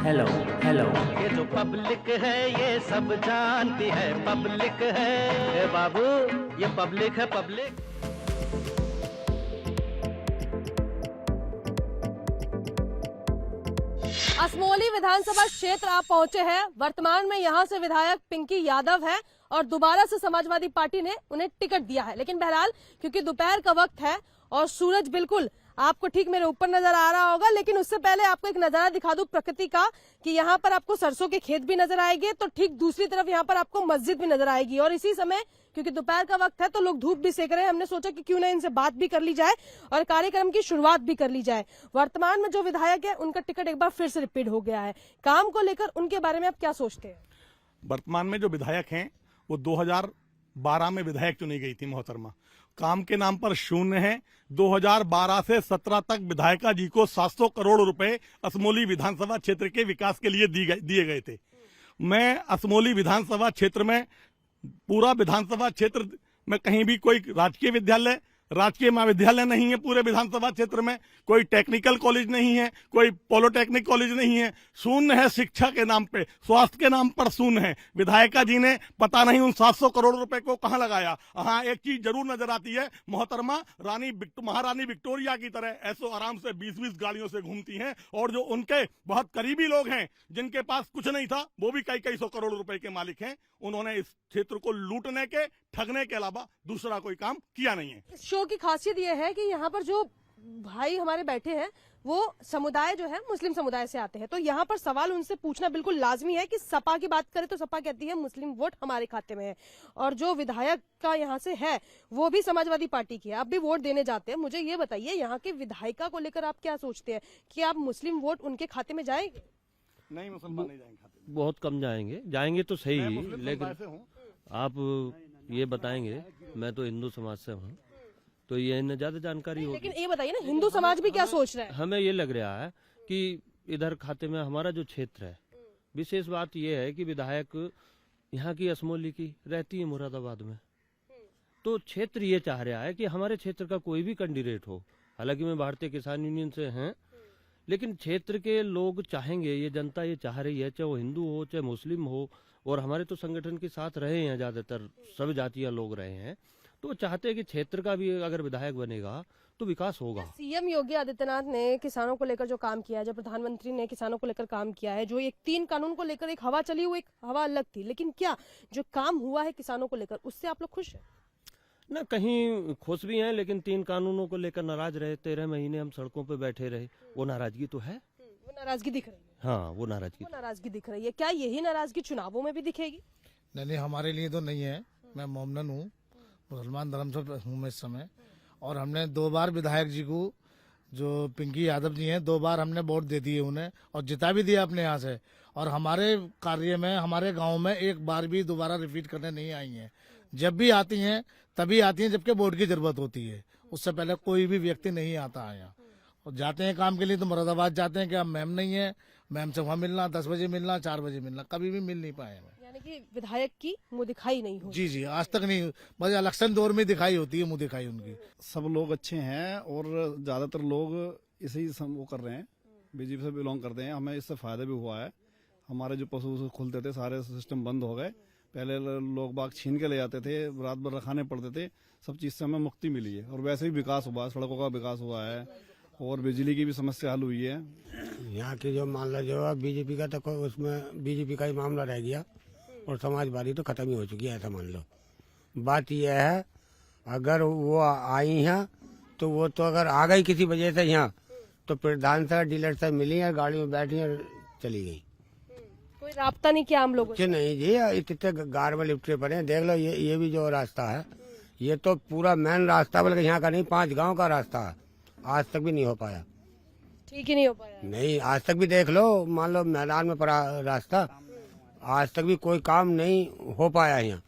Hello hello. ये जो public है ये सब जानती है, पब्लिक है ए बाबू, ये पब्लिक है पब्लिक। असमोली विधानसभा क्षेत्र आप पहुंचे हैं। वर्तमान में यहां से विधायक पिंकी यादव है और दोबारा से समाजवादी पार्टी ने उन्हें टिकट दिया है। लेकिन बहरहाल क्योंकि दोपहर का वक्त है और सूरज बिल्कुल आपको ठीक मेरे ऊपर नजर आ रहा होगा, लेकिन उससे पहले आपको एक नजारा दिखा दूं प्रकृति का कि यहाँ पर आपको सरसों के खेत भी नजर आएंगे, तो ठीक दूसरी तरफ यहाँ पर आपको मस्जिद भी नजर आएगी। और इसी समय क्योंकि दोपहर का वक्त है तो लोग धूप भी सेक रहे हैं, हमने सोचा कि क्यों ना इनसे बात भी कर ली जाए और कार्यक्रम की शुरुआत भी कर ली जाए। वर्तमान में जो विधायक है उनका टिकट एक बार फिर से रिपीट हो गया है। काम को लेकर उनके बारे में आप क्या सोचते हैं? वर्तमान में जो विधायक हैं वो 2012 में विधायक चुनी गई थी मोहतरमा। काम के नाम पर शून्य है। 2012 से 17 तक विधायिका जी को 700 करोड़ रुपए असमोली विधानसभा क्षेत्र के विकास के लिए दिए गए थे। मैं असमोली विधानसभा क्षेत्र में पूरा विधानसभा क्षेत्र में कहीं भी कोई राजकीय विद्यालय, राजकीय महाविद्यालय नहीं है। पूरे विधानसभा क्षेत्र में कोई टेक्निकल कॉलेज नहीं है, कोई पॉलिटेक्निक कॉलेज नहीं है। शून्य है शिक्षा के नाम पे, स्वास्थ्य के नाम पर शून्य है। विधायिका जी ने पता नहीं उन 700 करोड़ रुपए को कहां लगाया। हाँ, एक चीज जरूर नजर आती है, मोहतरमा महारानी विक्टोरिया की तरह ऐसो आराम से 20-20 गाड़ियों से घूमती हैं। और जो उनके बहुत करीबी लोग हैं जिनके पास कुछ नहीं था, वो भी कई सौ करोड़ रुपए के मालिक हैं। उन्होंने इस क्षेत्र को लूटने के, ठगने के अलावा दूसरा कोई काम किया नहीं है। इस शो की खासियत यह है कि यहाँ पर जो भाई हमारे बैठे हैं वो समुदाय जो है मुस्लिम समुदाय से आते हैं, तो यहाँ पर सवाल उनसे पूछना बिल्कुल लाजमी है कि सपा की बात करें तो सपा कहती है मुस्लिम वोट हमारे खाते में है, और जो विधायक का यहाँ से है वो भी समाजवादी पार्टी की है, आप भी वोट देने जाते हैं। मुझे ये बताइए यहाँ के विधायिका को लेकर आप क्या सोचते हैं कि आप मुस्लिम वोट उनके खाते में जाएंगे? नहीं, मुसलमान नहीं जाएंगे खाते में। बहुत कम जाएंगे तो सही, लेकिन से हूँ। आप ये बताएंगे, मैं तो हिंदू समाज से हूँ तो ये इन्हें ज्यादा जानकारी होगी। लेकिन ये बताइए ना, हिंदू समाज भी क्या सोच रहा है? हमें ये लग रहा है कि इधर खाते में हमारा जो क्षेत्र है, विशेष बात यह है कि विधायक यहाँ की असमोली की रहती है मुरादाबाद में, तो क्षेत्र ये चाह रहा है कि हमारे क्षेत्र का कोई भी कैंडिडेट हो। हालांकि मैं भारतीय किसान यूनियन से हैं, लेकिन क्षेत्र के लोग चाहेंगे, ये जनता ये चाह रही है, चाहे वो हिंदू हो चाहे मुस्लिम हो, और हमारे तो संगठन के साथ रहे हैं, ज्यादातर सब जातियां लोग रहे हैं, तो वो चाहते हैं कि क्षेत्र का भी अगर विधायक बनेगा तो विकास होगा। सीएम योगी आदित्यनाथ ने किसानों को लेकर जो काम किया है, जो प्रधानमंत्री ने किसानों को लेकर काम किया है, जो एक 3 कानून को लेकर एक हवा चली, वो एक हवा अलग थी, लेकिन क्या जो काम हुआ है किसानों को लेकर उससे आप लोग खुश हैं? न कहीं खुश भी हैं, लेकिन 3 कानूनों को लेकर नाराज रहे। 13 महीने हम सड़कों पे बैठे रहे, वो नाराजगी तो है, वो नाराजगी दिख रही है। हाँ वो नाराजगी दिख रही है। क्या यही नाराजगी चुनावों में भी दिखेगी? नहीं, हमारे लिए तो नहीं है। मैं मोमडन हूँ, मुसलमान धर्म से हूँ मैं इस समय, और हमने 2 बार विधायक जी को, जो पिंकी यादव जी हैं, 2 बार हमने वोट दे दिए उन्हें और जिता भी दिया अपने यहाँ से। और हमारे कार्य में, हमारे गांव में एक बार भी दोबारा रिपीट करने नहीं आई हैं। जब भी आती हैं तभी आती हैं जबकि वोट की जरूरत होती है, उससे पहले कोई भी व्यक्ति नहीं आता है यहाँ। और जाते हैं काम के लिए तो मुरादाबाद जाते हैं कि अब मैम नहीं है, मैम से वहाँ मिलना, 10 बजे मिलना, 4 बजे मिलना, कभी भी मिल नहीं पाए हमें। यानी कि विधायक की मुँह दिखाई नहीं हो? जी, आज तक नहीं, बस इलेक्शन दौर में दिखाई होती है मुँह दिखाई उनकी। सब लोग अच्छे हैं और ज्यादातर लोग इसे ही वो कर रहे हैं, बीजेपी से बिलोंग करते हैं। हमें इससे फायदा भी हुआ है। हमारे जो पशु खुलते थे सारे सिस्टम बंद हो गए। पहले लोग बाग छीन के ले जाते थे, रात भर रखाने पड़ते थे, सब चीज से हमें मुक्ति मिली है। और वैसे ही विकास हुआ है, सड़कों का विकास हुआ है और बिजली की भी समस्या हल हुई है। यहाँ की जो मामला जो है बीजेपी का, तो उसमें बीजेपी का ही मामला रह गया और समाजवादी तो खत्म ही हो चुकी है, ऐसा मान लो। बात यह है अगर वो आई हैं तो वो तो अगर आ गई किसी वजह से यहाँ, तो प्रधान से डीलर से मिली है, गाड़ी में बैठी है, चली गई। कोई राब्ता नहीं किया हम लोगों से? नहीं जी, इतने गार में लिपटे पड़े हैं। देख लो ये भी जो रास्ता है, ये तो पूरा मेन रास्ता, बल्कि यहाँ का नहीं, 5 गाँव का रास्ता है, आज तक भी नहीं हो पाया। ठीक ही नहीं हो पाया? नहीं, आज तक भी देख लो, मान लो मैदान में पड़ा रास्ता, आज तक भी कोई काम नहीं हो पाया यहाँ।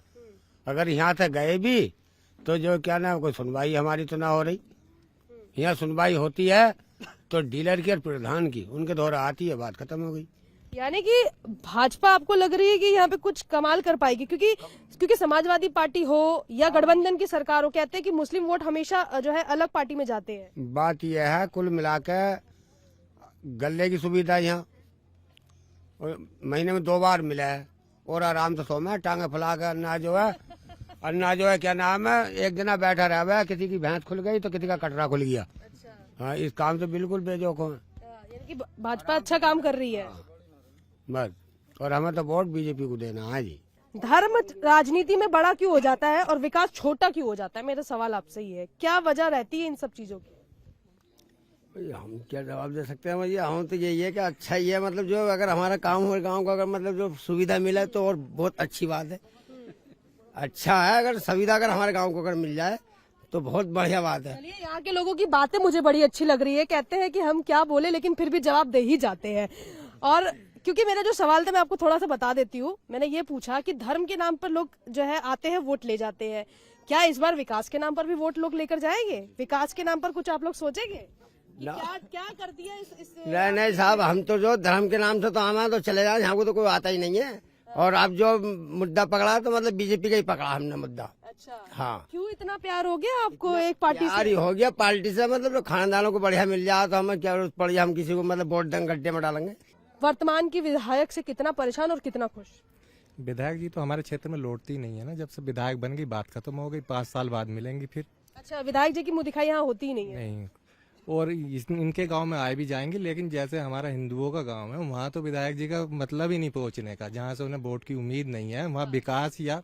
अगर यहाँ से गए भी तो जो क्या ना, कोई सुनवाई हमारी तो ना हो रही। यहाँ सुनवाई होती है तो डीलर की और प्रधान की, उनके द्वारा आती है, बात खत्म हो गई। यानी कि भाजपा आपको लग रही है कि यहाँ पे कुछ कमाल कर पाएगी, क्योंकि समाजवादी पार्टी हो या गठबंधन की सरकार हो, कहते हैं कि मुस्लिम वोट हमेशा जो है अलग पार्टी में जाते हैं। बात यह है, कुल मिलाकर गले की सुविधा यहाँ, और महीने में 2 बार मिला है और आराम से सो में टांगे फैला कर अन्ना जो है क्या नाम है, एक जना बैठा रहा हुआ है, किसी की भैंस खुल गई तो किसी का कटरा खुल गया। हाँ, इस काम से बिल्कुल बेजोखों है। यानी कि भाजपा अच्छा काम कर रही है। बस, और हमें तो वोट बीजेपी को देना है जी। धर्म राजनीति में बड़ा क्यों हो जाता है और विकास छोटा क्यों हो जाता है? मेरा सवाल आपसे ही है, क्या वजह रहती है इन सब चीजों की? भैया हम क्या जवाब दे सकते हैं भैया, हम तो यही है कि अच्छा ही है, मतलब जो अगर हमारा काम हो गांव को अगर मतलब जो सुविधा मिले तो और बहुत अच्छी बात है। अच्छा है अगर सुविधा अगर हमारे गांव को अगर मिल जाए तो बहुत बढ़िया बात है। चलिए, यहाँ के लोगों की बातें मुझे बड़ी अच्छी लग रही है। कहते हैं कि हम क्या बोले लेकिन फिर भी जवाब दे ही जाते हैं। और क्योंकि मेरा जो सवाल था मैं आपको थोड़ा सा बता देती हूँ। मैंने ये पूछा कि धर्म के नाम पर लोग जो है आते हैं वोट ले जाते हैं, क्या इस बार विकास के नाम पर भी वोट लोग लेकर जाएंगे? विकास के नाम पर कुछ आप लोग सोचेंगे? क्या क्या कर दिया इस नहीं साहब, हम तो जो धर्म के नाम से तो आना तो चले जाए, यहाँ को तो कोई आता ही नहीं है। और अब जो मुद्दा पकड़ा तो मतलब बीजेपी का ही पकड़ा हमने मुद्दा। अच्छा, हाँ, क्यों इतना प्यार हो गया आपको एक पार्टी यार से? हो गया पार्टी से, मतलब जो खानदानों को बढ़िया मिल जाए तो हमें क्या जरूरत पड़ी, हम किसी को मतलब वोट दंग गड्ढे में डालेंगे। वर्तमान की विधायक से कितना परेशान और कितना खुश? विधायक जी तो हमारे क्षेत्र में लौटती नहीं है ना, जब से विधायक बन गई बात खत्म हो गई, 5 साल बाद मिलेंगी फिर। अच्छा, विधायक जी की मुँह दिखाई यहाँ होती ही नहीं है। नहीं, और इनके गांव में आए भी जाएंगे, लेकिन जैसे हमारा हिंदुओं का गांव है वहाँ तो विधायक जी का मतलब ही नहीं पहुंचने का, जहाँ से उन्हें वोट की उम्मीद नहीं है वहाँ विकास या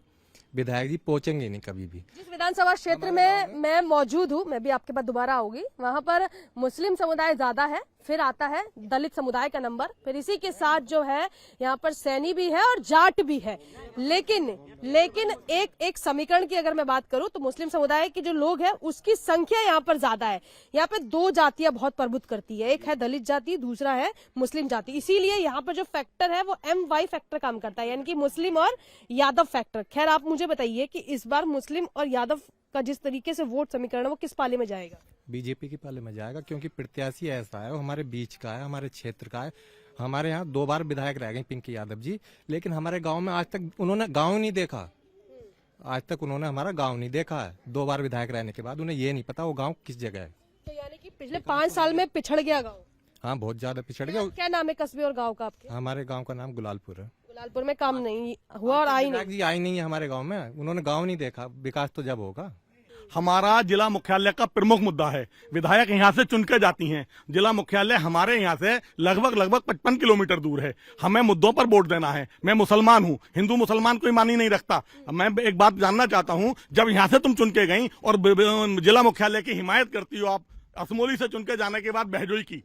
विधायक जी पहुंचेंगे नहीं कभी भी। जिस विधानसभा क्षेत्र में मैं मौजूद हूँ, मैं भी आपके पास दोबारा आऊंगी, वहाँ पर मुस्लिम समुदाय ज्यादा है, फिर आता है दलित समुदाय का नंबर, फिर इसी के साथ जो है यहाँ पर सैनी भी है और जाट भी है। लेकिन एक समीकरण की अगर मैं बात करूं तो मुस्लिम समुदाय के जो लोग हैं उसकी संख्या यहाँ पर ज्यादा है। यहाँ पे 2 जातियां बहुत प्रभुत्व करती है, एक है दलित जाति, दूसरा है मुस्लिम जाति। इसीलिए यहाँ पर जो फैक्टर है वो MY फैक्टर काम करता है, यानी कि मुस्लिम और यादव फैक्टर। खैर, आप मुझे बताइए कि इस बार मुस्लिम और यादव का जिस तरीके से वोट समीकरण है वो किस पाले में जाएगा? बीजेपी की पाले में जाएगा, क्योंकि प्रत्याशी ऐसा है, वो हमारे बीच का है, हमारे क्षेत्र का है। हमारे यहाँ 2 बार विधायक रह गए पिंकी यादव जी, लेकिन हमारे गांव में आज तक उन्होंने गांव नहीं देखा। आज तक उन्होंने हमारा गांव नहीं देखा है। 2 बार विधायक रहने के बाद उन्हें ये नहीं पता वो गांव किस जगह है। तो यानी कि पिछले 5 साल में पिछड़ गया गाँव। हाँ, बहुत ज्यादा पिछड़ गया। क्या नाम है कस्बे और गाँव का आपके? हमारे गाँव का नाम गुलालपुर है। गुलालपुर में काम नहीं हुआ और आई नहीं। विधायक जी आई नहीं है हमारे गाँव में, उन्होंने गाँव नहीं देखा। विकास तो जब होगा। हमारा जिला मुख्यालय का प्रमुख मुद्दा है, विधायक यहाँ से चुन के जाती हैं। जिला मुख्यालय हमारे यहाँ से लगभग 55 किलोमीटर दूर है। हमें मुद्दों पर वोट देना है। मैं मुसलमान हूँ, हिंदू मुसलमान कोई मानी नहीं रखता। मैं एक बात जानना चाहता हूँ, जब यहाँ से तुम चुन के गई और जिला मुख्यालय की हिमायत करती हो, आप असमोली से चुन के जाने के बाद बहजोई की,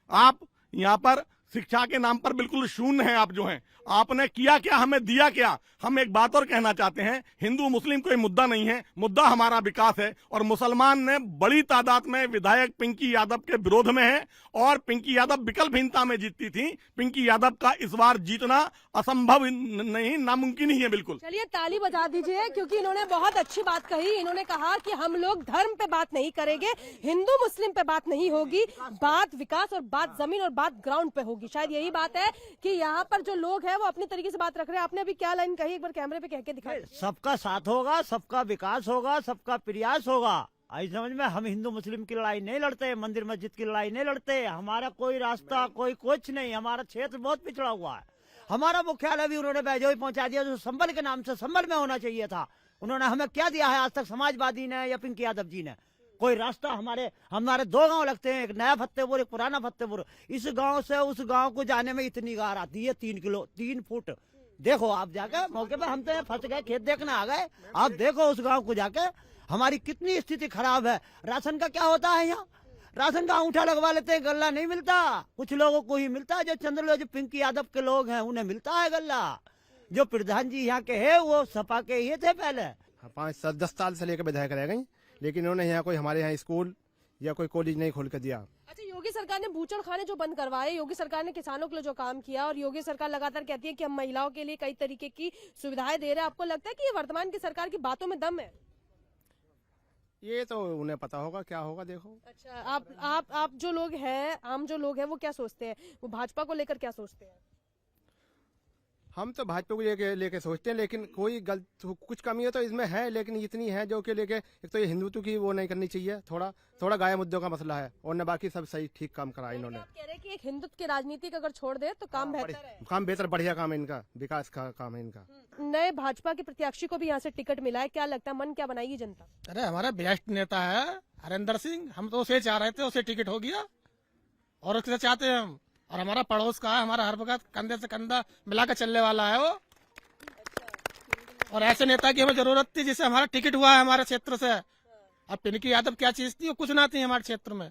आप यहाँ पर शिक्षा के नाम पर बिल्कुल शून्य है। आप जो हैं, आपने किया क्या, हमें दिया क्या? हम एक बात और कहना चाहते हैं, हिंदू मुस्लिम कोई मुद्दा नहीं है, मुद्दा हमारा विकास है। और मुसलमान ने बड़ी तादाद में विधायक पिंकी यादव के विरोध में है और पिंकी यादव विकल्पहीनता में जीतती थी। पिंकी यादव का इस बार जीतना असंभव नहीं, नामुमकिन ही है बिल्कुल। चलिए, ताली बजा दीजिए, क्योंकि इन्होंने बहुत अच्छी बात कही। इन्होंने कहा कि हम लोग धर्म पे बात नहीं करेंगे, हिंदू मुस्लिम पे बात नहीं होगी, बात विकास और बात जमीन और बात ग्राउंड पे होगी। शायद यही बात है कि यहाँ पर जो लोग हैं वो अपने तरीके से बात रख रहे हैं। आपने अभी क्या लाइन कही, एक बार कैमरे पे कह के दिखाइए। सबका साथ होगा, सबका विकास होगा, सबका प्रयास होगा। आई समझ में, हम हिंदू मुस्लिम की लड़ाई नहीं लड़ते, मंदिर मस्जिद की लड़ाई नहीं लड़ते। हमारा कोई रास्ता कोई कुछ नहीं। हमारा क्षेत्र बहुत पिछड़ा हुआ है। हमारा मुख्यालय भी उन्होंने बैजोई पहुंचा दिया, जो संभल के नाम से संभल में होना चाहिए था। उन्होंने हमें क्या दिया है आज तक, समाजवादी ने या पिंकी यादव जी ने? कोई रास्ता हमारे 2 गांव लगते हैं, एक नया फतेहपुर, एक पुराना फतेहपुर। इस गांव से उस गांव को जाने में इतनी गार आती है, 3 फुट। देखो आप जाकर मौके पर, हम तो फंस गए, खेत देखने आ गए। आप देखो उस गांव को जाके हमारी कितनी स्थिति खराब है। राशन का क्या होता है यहाँ? राशन का अंगूठा लगवा लेते हैं, गल्ला नहीं मिलता। कुछ लोगों को ही मिलता है, जो पिंकी यादव के लोग हैं उन्हें मिलता है गल्ला। जो प्रधान जी यहाँ के है वो सपा के ही थे पहले। 5-10 साल से लेकर विधायक रह गई, लेकिन उन्होंने यहाँ कोई हमारे यहाँ स्कूल या कोई कॉलेज नहीं खोल कर दिया। अच्छा, योगी सरकार ने बूचड़ खाने जो बंद करवाए, योगी सरकार ने किसानों के लिए जो काम किया, और योगी सरकार लगातार कहती है कि हम महिलाओं के लिए कई तरीके की सुविधाएं दे रहे हैं, आपको लगता है कि ये वर्तमान की सरकार की बातों में दम है? ये तो उन्हें पता होगा क्या होगा, देखो। अच्छा, आप जो लोग हैं, आम जो लोग हैं, वो क्या सोचते हैं, वो भाजपा को लेकर क्या सोचते हैं? हम तो भाजपा को लेके सोचते हैं, लेकिन कोई गलत कुछ कमी है तो इसमें है, लेकिन इतनी है जो कि लेके एक तो ये हिंदुत्व की वो नहीं करनी चाहिए, थोड़ा गाय मुद्दों का मसला है, और न बाकी सब सही ठीक काम करा इन्होंने। आप कह रहे हैं कि एक हिंदुत्व की राजनीति का अगर छोड़ दे तो काम बेहतर है। काम बेहतर, बढ़िया काम है इनका, विकास का काम है इनका। नए भाजपा के प्रत्याशी को भी यहाँ से टिकट मिला है, क्या लगता है मन क्या बनाएगी जनता? अरे हमारा बेस्ट नेता है हरिंदर सिंह, हम तो उसे चाह रहे थे, उसे टिकट हो गया और उससे चाहते हैं हम। और हमारा पड़ोस का है, हमारा हर वक्त कंधे से कंधा मिलाकर चलने वाला है वो। और ऐसे नेता की हमें जरूरत थी जिससे हमारा टिकट हुआ है हमारे क्षेत्र से। अब पिंकी यादव क्या चीज थी, वो कुछ ना थी हमारे क्षेत्र में,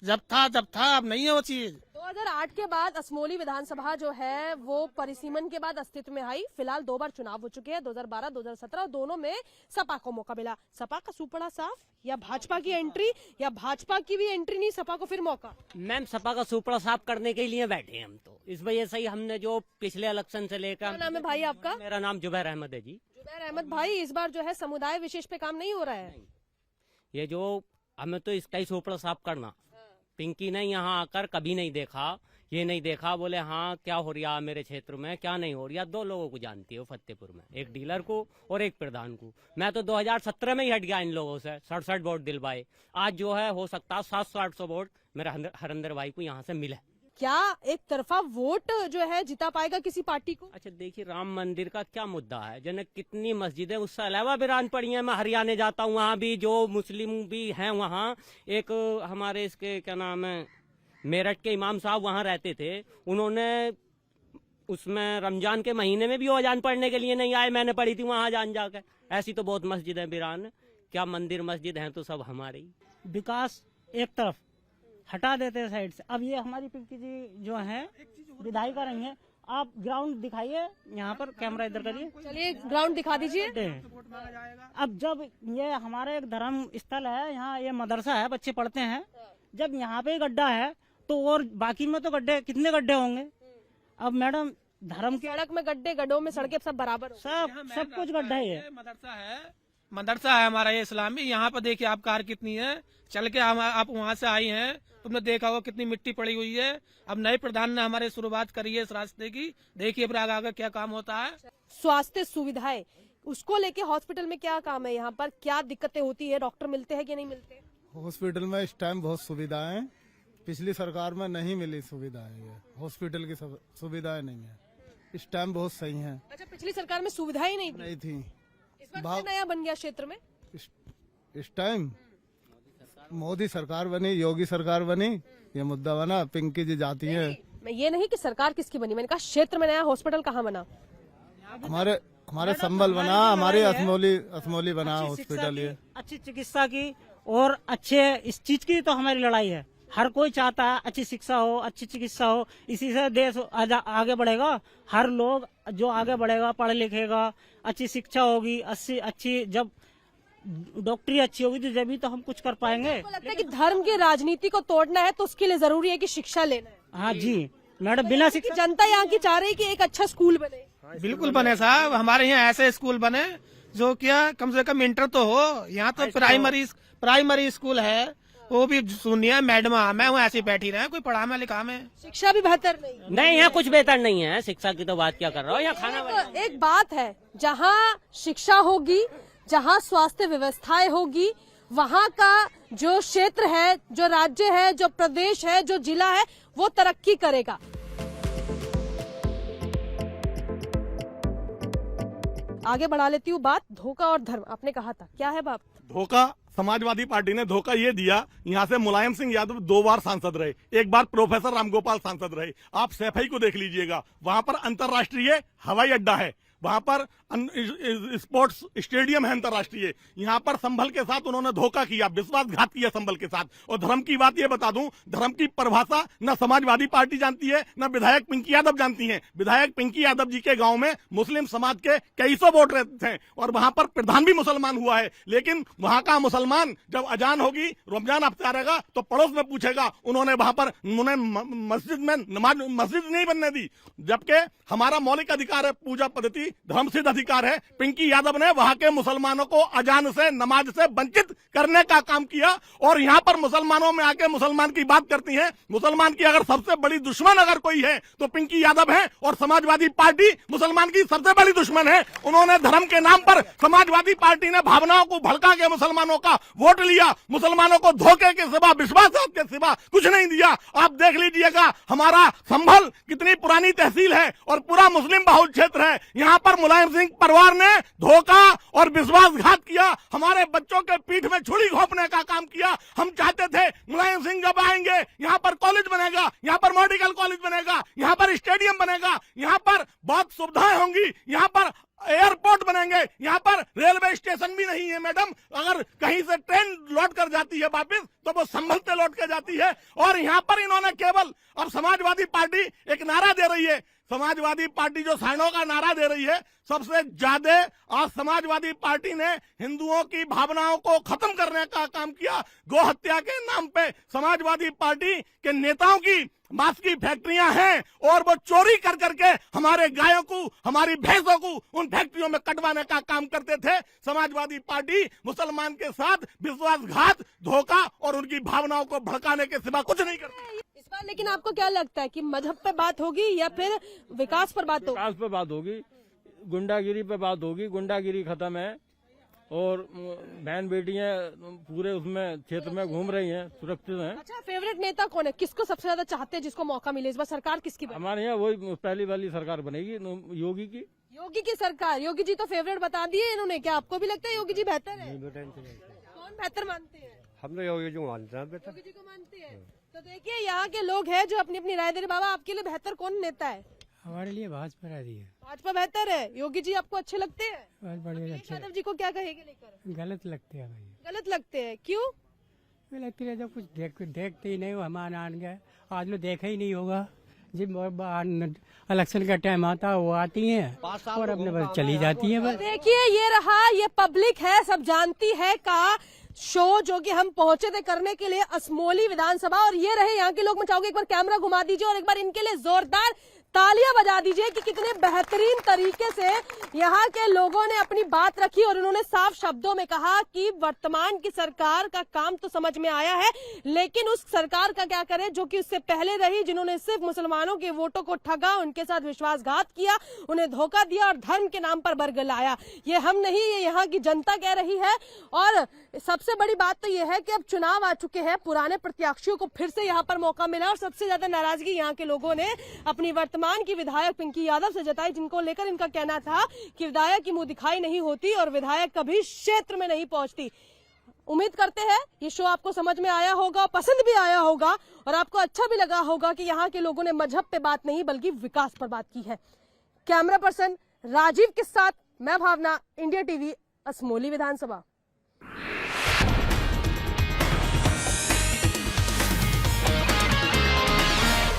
जब था अब नहीं है वो चीज। 2008 के बाद असमोली विधानसभा जो है वो परिसीमन के बाद अस्तित्व में आई। फिलहाल 2 बार चुनाव हो चुके हैं, 2012, 2017, और दोनों में सपा को मौका मिला। सपा का सुपड़ा साफ, या भाजपा की एंट्री, या भाजपा की भी एंट्री नहीं, सपा को फिर मौका? मैम सपा का सुपड़ा साफ करने के लिए बैठे हैं हम तो, इस वजह से ही हमने जो पिछले इलेक्शन से लेकर। क्या नाम है भाई आपका? मेरा नाम जुबैर अहमद है जी। जुबैर अहमद भाई, इस बार जो है समुदाय विशेष पे काम नहीं हो रहा है? ये जो हमें तो इसका ही सुपड़ा साफ करना। पिंकी ने यहाँ आकर कभी नहीं देखा, ये नहीं देखा बोले हाँ क्या हो रहा है मेरे क्षेत्र में, क्या नहीं हो रहा। 2 लोगों को जानती है फतेहपुर में, एक डीलर को और एक प्रधान को। मैं तो 2017 में ही हट गया इन लोगों से, 67 वोट दिलवाए। आज जो है हो सकता है 700-800 वोट मेरे हरिंदर भाई को यहाँ से मिले। क्या एक तरफा वोट जो है जिता पाएगा किसी पार्टी को? अच्छा देखिए, राम मंदिर का क्या मुद्दा है, जनक कितनी मस्जिदें उससे अलावा वीरान पड़ी हैं। मैं हरियाणा जाता हूँ, वहाँ भी जो मुस्लिम भी हैं, वहाँ एक हमारे इसके क्या नाम है मेरठ के इमाम साहब वहाँ रहते थे, उन्होंने उसमें रमजान के महीने में भी वो अजान पढ़ने के लिए नहीं आए, मैंने पढ़ी थी वहाँ अजान जाकर। ऐसी तो बहुत मस्जिद है वीरान, क्या मंदिर मस्जिद हैं तो सब हमारे ही। विकास एक तरफ हटा देते हैं साइड से। अब ये हमारी पिंकी जी जो है विधायिका रही है, आप ग्राउंड दिखाइए, यहाँ पर कैमरा इधर करिए, चलिए ग्राउंड दिखा दीजिए। अब जब ये हमारे एक धर्म स्थल है, यहाँ ये मदरसा है, बच्चे पढ़ते हैं, जब यहाँ पे गड्ढा है तो और बाकी में तो गड्ढे, कितने गड्ढे होंगे? अब मैडम धर्म के सड़क में गड्ढे, गड्ढों में सड़कें सब बराबर हो। सब कुछ गड्ढा ही है। मदरसा है हमारा ये इस्लामी। यहाँ पर देखिए आप कार कितनी है, चल के आप वहाँ से आई हैं, तुमने देखा होगा कितनी मिट्टी पड़ी हुई है। अब नए प्रधान ने हमारे शुरुआत करी है इस रास्ते की, देखिए फिर आगे क्या काम होता है। स्वास्थ्य सुविधाएं, उसको लेके हॉस्पिटल में क्या काम है, यहाँ पर क्या दिक्कतें होती है, डॉक्टर मिलते हैं कि नहीं मिलते? हॉस्पिटल में इस टाइम बहुत सुविधाएं, पिछली सरकार में नहीं मिली सुविधाएं, ये हॉस्पिटल की सुविधाएं नहीं है इस टाइम, बहुत सही है। अच्छा, पिछली सरकार में सुविधाएं नहीं थी, इस बार क्या नया बन गया क्षेत्र में? इस टाइम मोदी सरकार बनी, योगी सरकार बनी, ये मुद्दा बना, पिंकी जी जाती है। मैं ये नहीं कि सरकार किसकी बनी, मैंने कहा क्षेत्र में नया हॉस्पिटल कहाँ बना? हमारे संबल बना, हमारी असमोली बना हॉस्पिटल। ये अच्छी चिकित्सा की और अच्छे इस चीज की तो हमारी लड़ाई है। हर कोई चाहता है अच्छी शिक्षा हो, अच्छी चिकित्सा हो, इसी से देश आगे बढ़ेगा। हर लोग जो आगे बढ़ेगा, पढ़ लिखेगा, अच्छी शिक्षा होगी, अच्छी जब डॉक्टरी अच्छी होगी तो जब भी तो हम कुछ कर पाएंगे। आपको लगता है कि धर्म की राजनीति को तोड़ना है तो उसके लिए जरूरी है कि शिक्षा लेना है? हाँ जी मैडम, बिना शिक्षा जनता यहाँ की चाह रही है कि एक अच्छा स्कूल बने। बिल्कुल बने साहब, हमारे यहाँ ऐसे स्कूल बने जो क्या कम से कम इंटर तो हो। यहाँ तो प्राइमरी स्कूल है, वो भी सुनिए मैडम मैं हूँ ऐसी बैठी रहे, कोई पढ़ा में लिखा में। शिक्षा भी बेहतर नहीं है, कुछ बेहतर नहीं है। शिक्षा की तो बात क्या कर रहा हो, यहाँ खाना एक बात है, जहाँ शिक्षा होगी, जहाँ स्वास्थ्य व्यवस्थाएं होगी, वहाँ का जो क्षेत्र है, जो राज्य है, जो प्रदेश है, जो जिला है, वो तरक्की करेगा। आगे बढ़ा लेती हूँ बात। धोखा और धर्म, आपने कहा था, क्या है बात? धोखा, समाजवादी पार्टी ने धोखा ये दिया, यहाँ से मुलायम सिंह यादव 2 बार सांसद रहे, एक बार प्रोफेसर रामगोपाल सांसद रहे। आप सैफई को देख लीजिएगा, वहां पर अंतर्राष्ट्रीय हवाई अड्डा है, वहां पर स्पोर्ट्स स्टेडियम है अंतर्राष्ट्रीय। यहाँ पर संभल के साथ उन्होंने धोखा किया, विश्वासघात किया संभल के साथ। और धर्म की बात ये बता दूं, धर्म की परिभाषा न समाजवादी पार्टी जानती है, न विधायक पिंकी यादव जानती हैं। विधायक पिंकी यादव जी के गांव में मुस्लिम समाज के कई सौ वोट रहते हैं और वहां पर प्रधान भी मुसलमान हुआ है, लेकिन वहां का मुसलमान जब अजान होगी, रमजान हफ्ता रहेगा तो पड़ोस में पूछेगा, उन्होंने वहां पर मस्जिद में मस्जिद नहीं बनने दी। जबकि हमारा मौलिक अधिकार है पूजा पद्धति की धर्मसिद्ध अधिकार है। पिंकी यादव ने वहां के मुसलमानों को अजान से, नमाज से वंचित करने का काम किया और यहाँ पर मुसलमानों में आके मुसलमान की बात करती हैं। मुसलमान की अगर सबसे बड़ी दुश्मन अगर कोई है तो पिंकी यादव है और समाजवादी पार्टी मुसलमान की सबसे बड़ी दुश्मन है। उन्होंने धर्म के नाम पर, समाजवादी पार्टी ने भावनाओं को भड़का के मुसलमानों का वोट लिया, मुसलमानों को धोखे के सिवा, विश्वासघात के सिवा कुछ नहीं दिया। आप देख लीजिएगा हमारा संभल कितनी पुरानी तहसील है और पूरा मुस्लिम बहुल क्षेत्र है। यहाँ पर मुलायम सिंह परिवार ने धोखा और विश्वासघात किया, हमारे बच्चों के पीठ में छुरी घोंपने का काम किया। हम चाहते थे मुलायम सिंह जब आएंगे यहाँ पर कॉलेज बनेगा, यहाँ पर मेडिकल कॉलेज बनेगा, यहाँ पर स्टेडियम बनेगा, यहाँ पर बहुत सुविधाएं होंगी, यहाँ पर एयरपोर्ट बनेंगे, यहाँ पर रेलवे स्टेशन भी नहीं है मैडम। अगर कहीं से ट्रेन लौट कर जाती है वापिस तो वो संभल से लौट कर जाती है। और यहाँ पर इन्होंने केवल, अब समाजवादी पार्टी एक नारा दे रही है, समाजवादी पार्टी जो साइनों का नारा दे रही है, सबसे ज्यादा आज समाजवादी पार्टी ने हिंदुओं की भावनाओं को खत्म करने का काम किया। गौ हत्या के नाम पे समाजवादी पार्टी के नेताओं की मांस की फैक्ट्रियां हैं और वो चोरी कर करके हमारे गायों को, हमारी भैंसों को उन फैक्ट्रियों में कटवाने का काम करते थे। समाजवादी पार्टी मुसलमान के साथ विश्वासघात, धोखा और उनकी भावनाओं को भड़काने के सिवा कुछ नहीं करती। इस बार लेकिन आपको क्या लगता है कि मजहब पे बात होगी या फिर विकास पर बात होगी? विकास पे बात होगी, गुंडागिरी पे बात होगी। गुंडागिरी खत्म है और बहन बेटियां पूरे उसमें क्षेत्र में घूम रही हैं, सुरक्षित हैं। अच्छा, फेवरेट नेता कौन है? किसको सबसे ज्यादा चाहते हैं, जिसको मौका मिले? इस बार सरकार किसकी बने? हमारे यहाँ वही पहली वाली सरकार बनेगी, योगी की। योगी की सरकार। योगी जी तो फेवरेट बता दिए इन्होंने। क्या आपको भी लगता है योगी जी बेहतर है? कौन बेहतर मानते हैं? हम तो योगी जी मानते हैं। योगी जी को मानते हैं। तो देखिए यहाँ के लोग हैं जो अपनी अपनी राय दे रहे। बाबा, आपके लिए बेहतर कौन नेता है? हमारे लिए भाजपा रही है। भाजपा बेहतर है। योगी जी आपको अच्छे लगते हैं? बहुत बढ़िया, अखिलेश यादव जी को क्या कहेंगे लेकर? गलत लगते हैं भाई, गलत लगते हैं। क्यों लगती है? जब कुछ देखते ही नहीं हो, हमारा आन गए, आज लोग देखा ही नहीं होगा। जब इलेक्शन का टाइम आता है वो आती हैं और अपने बस चली जाती है। बस देखिए, ये रहा, ये पब्लिक है, सब जानती है का शो जो कि हम पहुंचे थे करने के लिए असमोली विधानसभा। और ये रहे यहाँ के लोग। मैं चाहूंगी एक बार कैमरा घुमा दीजिए और एक बार इनके लिए जोरदार तालियां बजा दीजिए कि कितने बेहतरीन तरीके से यहाँ के लोगों ने अपनी बात रखी और उन्होंने साफ शब्दों में कहा कि वर्तमान की सरकार का काम तो समझ में आया है, लेकिन उस सरकार का क्या करें जो कि उससे पहले रही, जिन्होंने सिर्फ मुसलमानों के वोटों को ठगा, उनके साथ विश्वासघात किया, उन्हें धोखा दिया और धर्म के नाम पर बरगलाया। ये हम नहीं, ये यहाँ की जनता कह रही है। और सबसे बड़ी बात तो यह है कि अब चुनाव आ चुके हैं, पुराने प्रत्याशियों को फिर से यहाँ पर मौका मिला और सबसे ज्यादा नाराजगी यहाँ के लोगों ने अपनी वर्तमान की विधायक पिंकी यादव से जताई, जिनको लेकर इनका कहना था कि विधायक की मुंह दिखाई नहीं होती और विधायक कभी क्षेत्र में नहीं पहुंचती। उम्मीद करते हैं ये शो आपको समझ में आया होगा, पसंद भी आया होगा और आपको अच्छा भी लगा होगा कि यहाँ के लोगों ने मजहब पे बात नहीं बल्कि विकास पर बात की है। कैमरा पर्सन राजीव के साथ मैं भावना, इंडिया टीवी, असमोली विधानसभा।